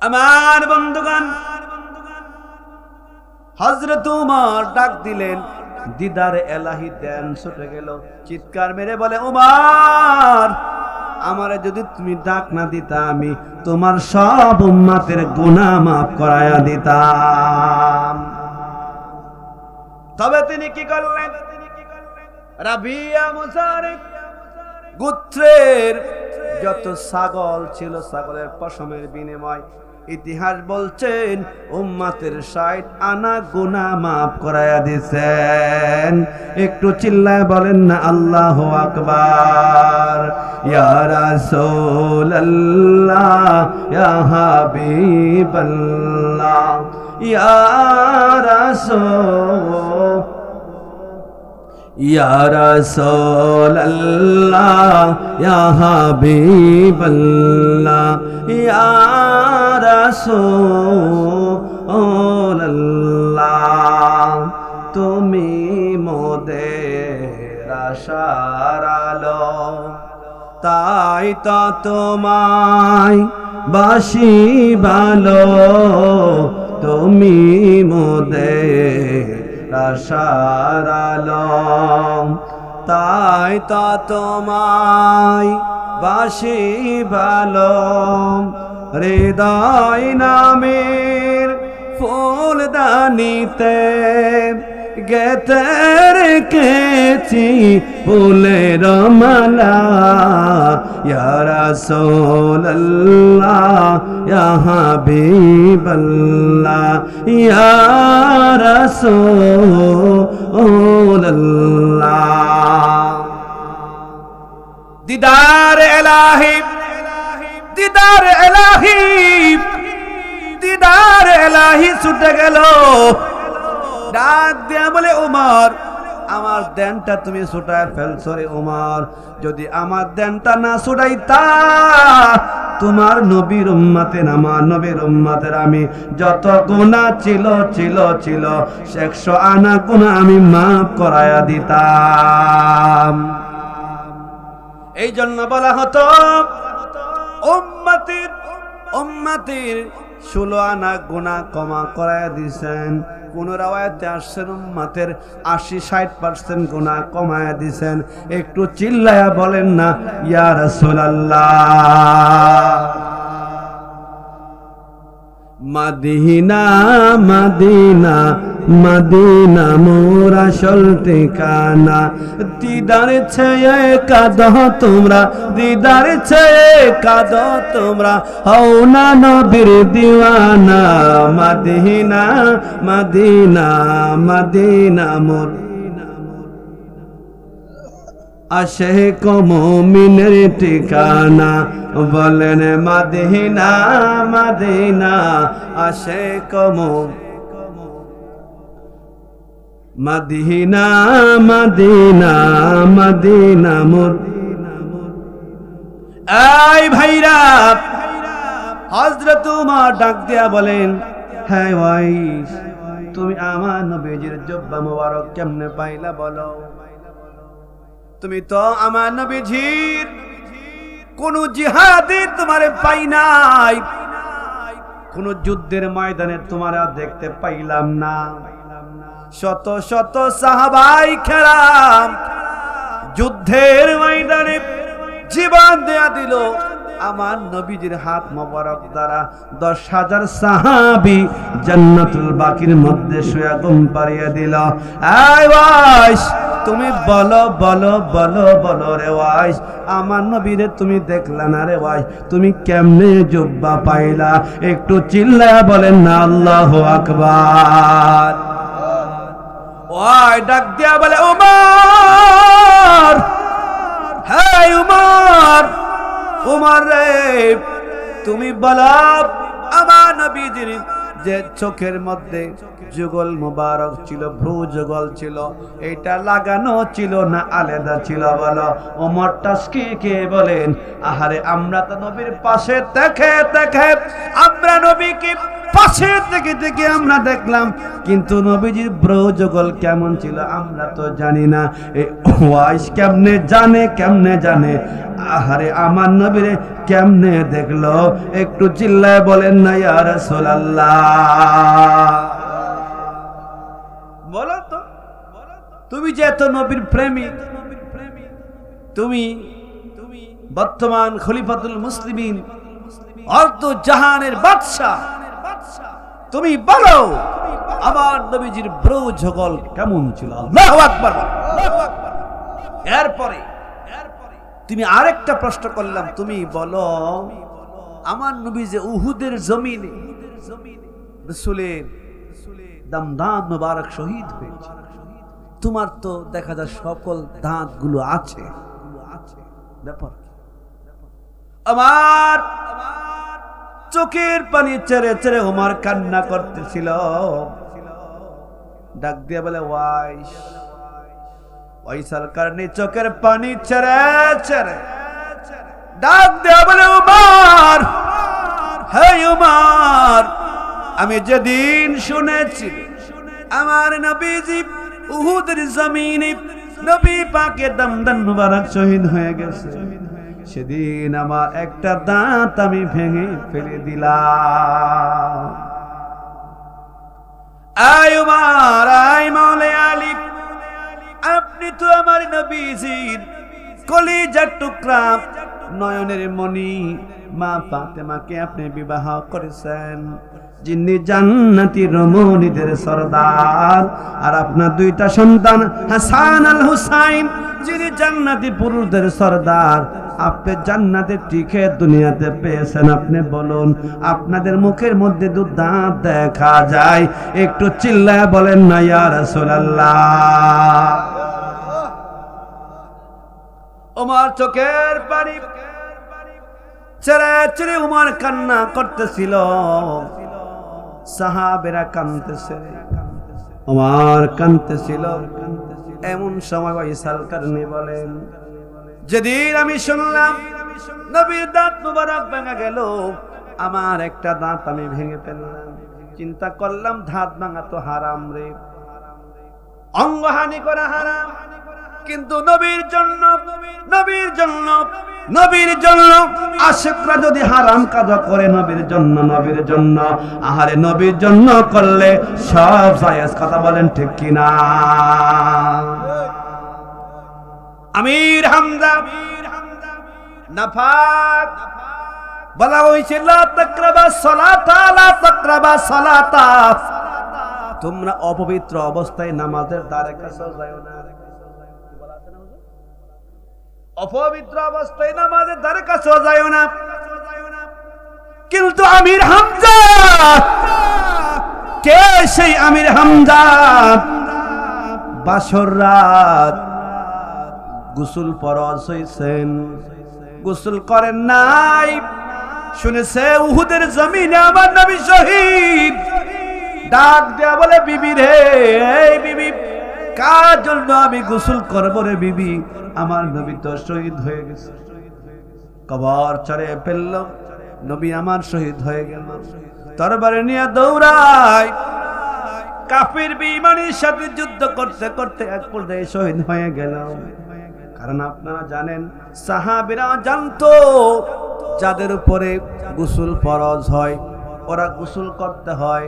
আমার বন্ধুগণ, হযরত ওমর ডাক দিলেন, দিদারে এলাহি দেন ছুটে গেল, চিৎকার মেরে বলে, ওমর আমারে যদি তুমি ডাক না দিতা, আমি তোমার সব উম্মতের গুনাহ মাফ করায়া দিতাম। তবে তিনি কি করলেন? রাবিয়া মুজারিক গোত্রের যত ছাগল ছিল, ছাগলের পশমের বিনিময় ইতিহাস বলছেন উম্মতের 60 আনা গুনাহ মাফ করায়া দিয়েছেন। একটু চিল্লায় বলেন না আল্লাহু আকবার। ইয়া রাসূলুল্লাহ, ইয়া হাবিবাল্লাহ, ইয়া রাসূল, ইয়া রাসূলুল্লাহ ইয়া হাবিবাল্লাহ ইয়া রাসূলুল্লাহ তুমি মোদের আশার আলো তাই তো তোমায় বাসি ভালো তুমি মোদের আশার আলো তাই তো তোমায় বাসি ভালো হৃদয় নামের ফুলদানিতে গেতে রেখেছি ফুলের মালা ইয়া রাসূলুল্লাহ ইয়া হাবিবাল্লাহ ইয়া রাসূলুল্লাহ দিদার ইলাহি দিদার ইলাহি দিদার ইলাহি ছুটে গেল ডাক দিয়া বলে ওমর আমার দেনটা তুমি ছুটায় ফেলছো রে ওমর যদি আমার দেনটা না ছুটাইতা তোমার নবীর উম্মতের আমার নবীর উম্মতের আমি যত গুনাহ ছিল 100 আনা গুনাহ আমি মাফ করায়া দিতাম এই জন্য বলা হতো উম্মতের 16 আনা গুনাহ ক্ষমা করায়া দিয়েছেন কোন রাওয়ায়াতে আসছেন উম্মতের 80-60% গুনাহ কমায়া দিয়েছেন একটু চিল্লায়া বলেন না ইয়া রাসূলুল্লাহ মদিনা মদিনা মদিনা মোর আসল ঠিকানা দিদার ছেয়ে কাঁদো তোমরা দিদার ছেয়ে কাঁদো তোমরা হও না নবীর দিওয়ানা মদিনা মদিনা মদিনা মোর আশিক মুমিনের ঠিকানা বলেন মদিনা মদিনা আশিক মদিনা মদিনা মদিনা মোর এই ভাইরা হযরত উমর ডাক দিয়া বলেন হ্যাঁ ভাই তুমি আমার নবীজির জুব্বা মোবারক কেমনে পাইলা বলো তুমি তো আমার নবীজির কোন জিহাদে তোমারে পাই নাই কোন যুদ্ধের ময়দানে তোমারে দেখতে পাইলাম না শত শত সাহাবাই কেরাম যুদ্ধের ময়দানে জীবন দেয়া দিল আমার নবীজির হাত মোবারক দ্বারা 10,000 সাহাবী জান্নাতুল বাকির মধ্যে শুয়ে ঘুম পাড়িয়ে দিল এই ওয়াইস তুমি বলো বলো বলো বলো রে ওয়াইস আমার নবীরে তুমি দেখলা না রে ওয়াইস তুমি কেমনে জুব্বা পাইলা একটু চিল্লায়া বলেন না আল্লাহু আকবার ওই ডাক দিয়া বলে উমর হে উমর উমর রে তুমি বলো আমার নবীজির যে চোখের মধ্যে যুগল মুবারক ছিল ভ্রু যুগল ছিল এটা লাগানো ছিল না আলাদা ছিল বলো ওমর তাসকিকে বলেন আহারে আমরা তো নবীর পাশে দেখে দেখে আমরা নবীকে পাশে থেকে থেকে আমরা দেখলাম কিন্তু নবীজির ভ্রু যুগল কেমন ছিল আমরা তো জানি না এই ওয়াইস কেমনে জানে আহারে আমার নবীরে কেমনে দেখলো একটু চিল্লায় বলেন না ইয়া রাসূলুল্লাহ বলো তো তুমি যে এত নবীর প্রেমিক তুমি বর্তমান খলিফাতুল মুসলিমিন অর্ধ জাহানের বাদশা তুমি বলো আমার নবীজির ভ্রু যুগল কেমন ছিল আল্লাহু আকবার এরপরে তুমি আরেকটা প্রশ্ন করলাম তুমি বলো আমার নবী যে উহুদের জমিনে রাসূলের দামদান মুবারক শহীদ হয়েছে তোমার তো দেখা যায় সকল দাঁত গুলো আছে ব্যাপার আমার চোখের পানি ছেড়ে ছেড়ে ওমর কান্না করতেছিল ডাক দিয়ে বলে ওয়াইস ওয়াইসাল কারণী চোখের পানি ছেড়ে ছেড়ে ডাক দেয়া বলে, উমর, হে উমর, আমি যেদিন শুনেছি আমার নবীজি উহুদের জমিনে নবী পাকের দমদম মুবারক শহীদ হয়ে গেছে, সেদিন আমার একটা দাঁত আমি ভেঙে ফেলে দিলাম। আয় উমর, আয় মাওলা আলী, আপনি তো আমার নবীজির কলিজার টুকরা, নয়নের মণি মা ফাতেমাকে আপনি বিবাহ করেছেন, যিনি জান্নাতি রমণীদের সরদার, আর আপনার দুইটা সন্তান হাসান আর হুসাইন যিনি জান্নাতি পুরুষদের সরদার, আপনি জান্নাতে টিকে দুনিয়াতে পেয়েছেন। আপনি বলুন, আপনাদের মুখের মধ্যে দু দাঁত দেখা যায়, একটু চিল্লায় বলেন না ইয়া রাসূলুল্লাহ। ওমর চোখের পানি ছেড়ে ছেড়ে উমর কান্না করতেছিল, সাহাবেরা কাঁদতেছে, ওমর কাঁদতেছিল। এমন সময় ওয়াইসাল কারণী বলেন, যেদিন আমি শুনলাম নবীর দাঁত মুবারক ভাঙা গেল, আমার একটা দাঁত আমি ভেঙে ফেললাম। চিন্তা করলাম দাঁত ভাঙা তো হারাম রে, অঙ্গহানি করা হারাম, কিন্তু নবীর জন্য নবীর জন্য নবীর জন্য আশিকরা যদি হারাম কাজ করে নবীর জন্য আহারে নবীর জন্য করলে সব জায়েজ। কথা বলেন ঠিক কিনা? আমির হামজা নাফাক বলা হয়েছে, লা তাকরাবা সালাতা, লা তাকরাবা সালাতা, তোমরা অপবিত্র অবস্থায় নামাজের দ্বারে কাছে যাও না। অপবিত্র অবস্থায় নামাজের দ্বারে কাছে যাও না। কিন্তু আমির হামজা কে? সেই আমির হামজা বাসর রাত গোসল ফরজ হইছেন, গোসল করেন নাই, শুনেছে উহুদের জমিনে আমার নবী শহীদ। ডাক দেয়া বলে, বিবি রে, এই বিবি, কার জন্য আমি গোসল করবো রে বিবি? আমার নবী তো শহীদ হয়ে গেছে। কবর চড়ে ফেলল, নবী আমার শহীদ হয়ে গেল। তরবারি নিয়ে দৌড়ায়, কাফির বেঈমানের সাথে যুদ্ধ করতে করতে এক পর্যায়ে শহীদ হয়ে গেল। কারণ আপনারা জানেন, সাহাবীরা জানতো যাদের উপরে গোসল ফরজ হয় ওরা গোসল করতে হয়,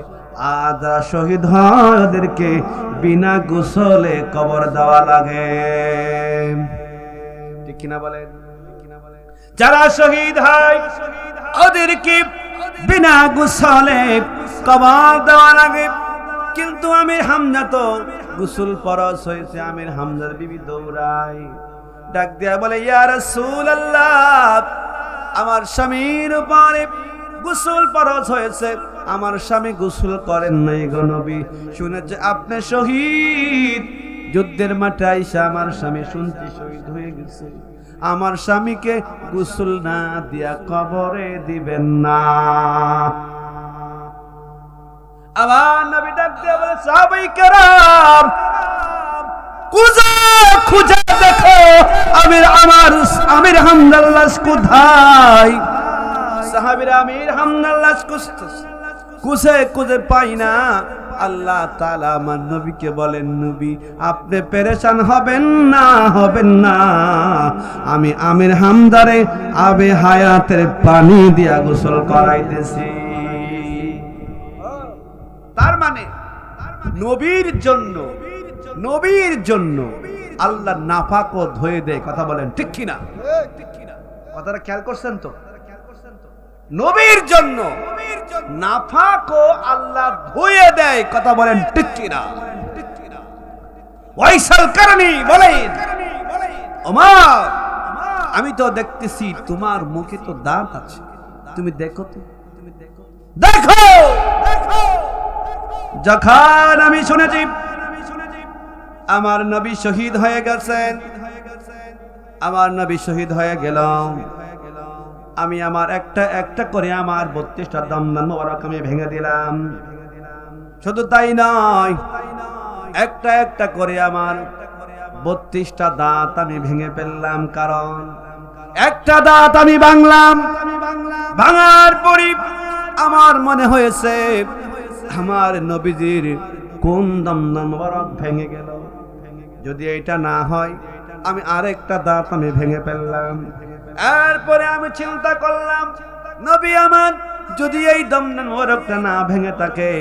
আর যারা শহীদ হয় ওদেরকে বিনা গোসলে কবর দেওয়া লাগে। ঠিক কিনা বলেন? যারা শহীদ হয় ওদেরকে বিনা গোসলে কবর দেওয়া লাগে। কিন্তু আমির হামজা তো গোসল ফরজ হয়েছে, আমির হামজার বিবি দৌড়ায়, ডাক দিয়া বলে, ইয়া রাসূলুল্লাহ, আমার স্বামীর উপরে গোসল ফরজ হয়েছে, আমার স্বামী গোসল করেন নাই গো নবী। শুনেছে আপনি শহীদ, যুদ্ধের মাঠে আইসা আমার স্বামী শুনছি শহীদ হয়ে গেছে, আমার স্বামীকে গোসল না দিয়া কবরে দিবেন না। আমার নবী ডাক দিয়া বলে, সাহাবায়ে কেরাম খুঁজে খুঁজে দেখো আমির হামজার লাশ কোথায়। সাহাবীরা আমির হামজার লাশ খুঁজে খুঁজে পাই না। আল্লাহ তাআলা আমার নবীকে বলেন, নবী আপনি পেরেশান হবেন না, আমি আমির হামজারে আবে হায়াতের পানি দিয়া গোসল করাইতেছি। তার মানে নবীর জন্য আল্লাহ নাফাকও ধুয়ে দেয়। কথা বলেন ঠিক কিনা? কথাটা খেয়াল করছেন তো? নবীর জন্য নাফাকও আল্লাহ ধুয়ে দেয়। কথা বলেন ঠিক কিনা? ওয়াইসাল কারণী বলেন, ওমর আমি তো দেখতেছি তোমার মুখে তো দাঁত আছে, তুমি দেখো তো, দেখো। যখন আমি শুনেছি আমার নবী শহীদ হয়ে গেছেন, আমার নবী শহীদ হয়ে গেল, আমি আমার একটা একটা করে আমার 32টা দমদান মোবারক আমি ভেঙে দিলাম। শুধু তাই নয়, একটা একটা করে আমার 32টা দাঁত আমি ভেঙে ফেললাম, কারণ একটা দাঁত আমি ভাঙলাম। ভাঙার পরই আমার মনে হয়েছে আমার নবীজির কোন দমদম মোবারক ভেঙে গেল। যদি এটা না হয়, আমি আরেকটা দাঁত আমি ভেঙে ফেললাম। এরপরে আমি চিন্তা করলাম, নবী আমার যদি এই দমদম মোবারকটা না ভেঙে থাকে,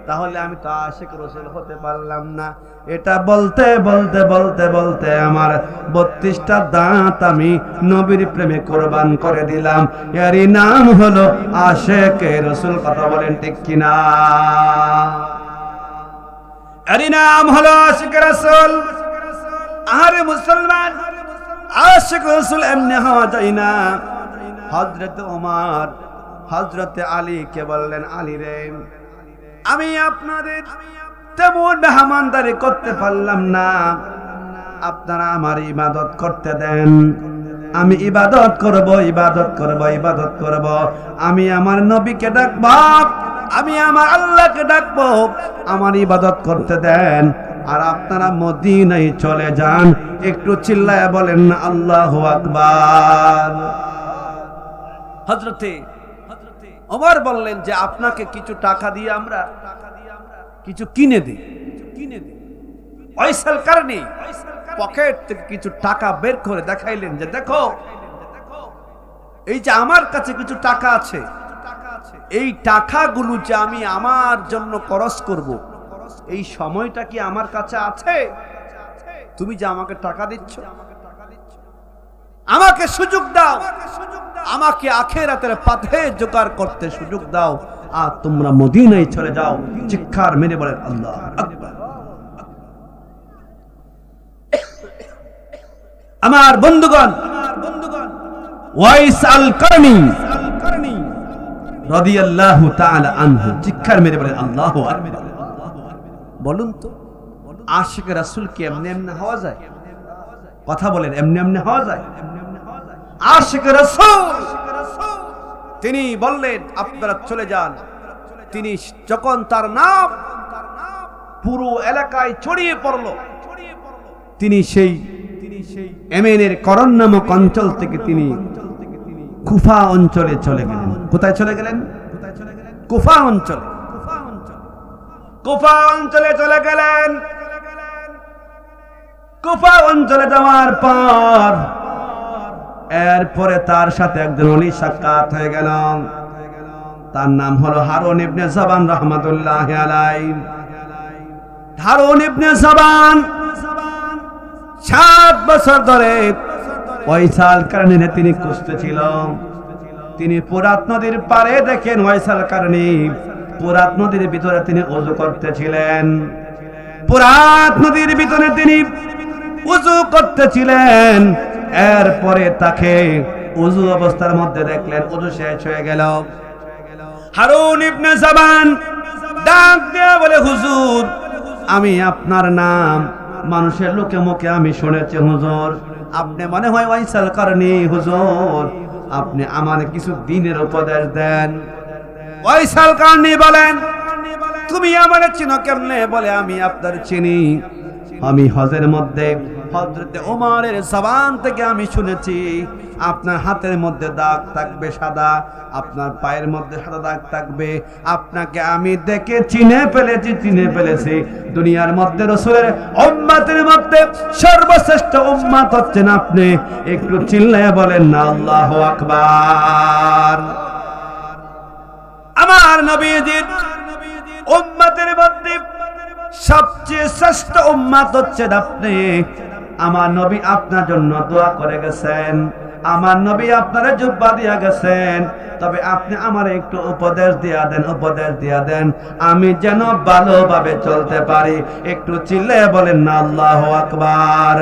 তাহলে আমি তো আশিক রাসূল হতে পারলাম না। এটা বলতে বলতে বলতে বলতে আমার 32টা দাঁত আমি নবীর প্রেমে কোরবান করে দিলাম। এরই নাম হলো আশিক রাসূল। কথা বলেন ঠিক কিনা? এরই নাম হলো আশিক রাসূল। আরে মুসলমান, আশিক রাসূল এমনি হওয়া যায় না। হযরত ওমর হযরতে আলীকে বললেন, আলী রে, আমি আপনাদের তেমন মেহমানদারি করতে পারলাম না, আপনারা আমার ইবাদত করতে দেন। আমি ইবাদত করব, ইবাদত করব, ইবাদত করব। আমি আমার নবীকে ডাকব, আমি আমার আল্লাহকে ডাকব, আমার ইবাদত করতে দেন। আর আপনারা মদিনায় চলে যান। একটু চিল্লায়া বলেন না আল্লাহু আকবার। হযরতে ওমর বললেন যে আপনাকে কিছু টাকা দিয়ে আমরা কিছু কিনে দিই। ওয়াইসাল কারণী পকেট থেকে কিছু টাকা বের করে দেখাইলেন যে দেখো, এই যে আমার কাছে কিছু টাকা আছে, এই টাকাগুলো যে আমি আমার জন্য খরচ করব, এই সময়টা কি আমার কাছে আছে? তুমি যে আমাকে টাকা দিচ্ছ, আমাকে সুযোগ দাও, আমাকে আখিরাতের পথে জোগাড় করতে সুযোগ দাও, আর তোমরা মদিনায় চলে যাও। চিৎকার মেরে বলেন আল্লাহু আকবার। আমার বন্ধুগণ, ওয়াইস আল কারনী রাদিয়াল্লাহু তাআলা আনহু, চিৎকার মেরে বলেন আল্লাহু আকবার। বলুন তো, আশিক রাসূল কি এমনি এমনি হওয়া যায়? কথা বলেন, এমনি এমনি হওয়া যায়? আশিক রাসূল তিনি বললেন আপনারা চলে যান। তিনি যখন তার নাম পুরো এলাকায় ছড়িয়ে পড়ল, তিনি সেই ইয়েমেনের করন নামক অঞ্চল থেকে তিনি কুফা অঞ্চলে চলে গেলেন। কোথায় চলে গেলেন? কুফা অঞ্চলে। কুফা অঞ্চলে চলে গেলেন। কুফা অঞ্চলে যাওয়ার পর এরপরে তার সাথে একজন ওলি সাক্ষাৎ হয়ে গেল। তার নাম হলো হারুন ইবনে জাবান রাহমাতুল্লাহি আলাইহি। হারুন ইবনে জাবান 7 বছর ধরে ওয়াইসাল কারণে তিনি খুঁজতেছিল। তিনি ফোরাত নদীর পাড়ে দেখেন ওয়াইসাল কারণী ফোরাত নদীর ভিতরে তিনি ওযু করতেছিলেন। ফোরাত নদীর ভিতরে তিনি ওযু করতেছিলেন। এরপরে তাকে ওযু অবস্থার মধ্যে দেখলেন, ওযু শেষ হয়ে গেল। হারুন ইবনে জাবান ডাক দিয়ে বলে, হুজুর, আমি আপনার নাম মানুষের লোকে মুখে আমি শুনেছি হুজুর, আপনি মনে হয় ওয়াইসাল কারণী। হুজুর, আপনি আমার কিছু দিনের উপদেশ দেন। ওয়াইসাল কারণী বলেন, তুমি আমারে চিনো কেমনে? বলে, আমি আপনার চিনি। আমি হজের মধ্যে হযরতে ওমরের জবান থেকে আমি শুনেছি আপনার হাতের মধ্যে দাগ থাকবে সাদা, আপনার পায়ের মধ্যে সাদা দাগ থাকবে। আপনাকে আমি দেখে চিনে ফেলেছি। দুনিয়ার মধ্যে রাসূলের উম্মতের মধ্যে সর্বশ্রেষ্ঠ উম্মত হচ্ছেন আপনি। একটু চিল্লায়ে বলেন না আল্লাহু আকবার। আমার নবীজির উম্মতের মধ্যে সবচেয়ে শ্রেষ্ঠ উম্মত হচ্ছেন আপনি। আমার নবী আপনার জন্য দোয়া করে গেছেন, আমার নবী আপনারে জুব্বা দিয়া গেছেন। তবে আপনি আমার একটু উপদেশ দিয়া দেন, আমি যেন ভালোভাবে চলতে পারি। একটু চিল্লায়ে বলেন না আল্লাহু আকবার।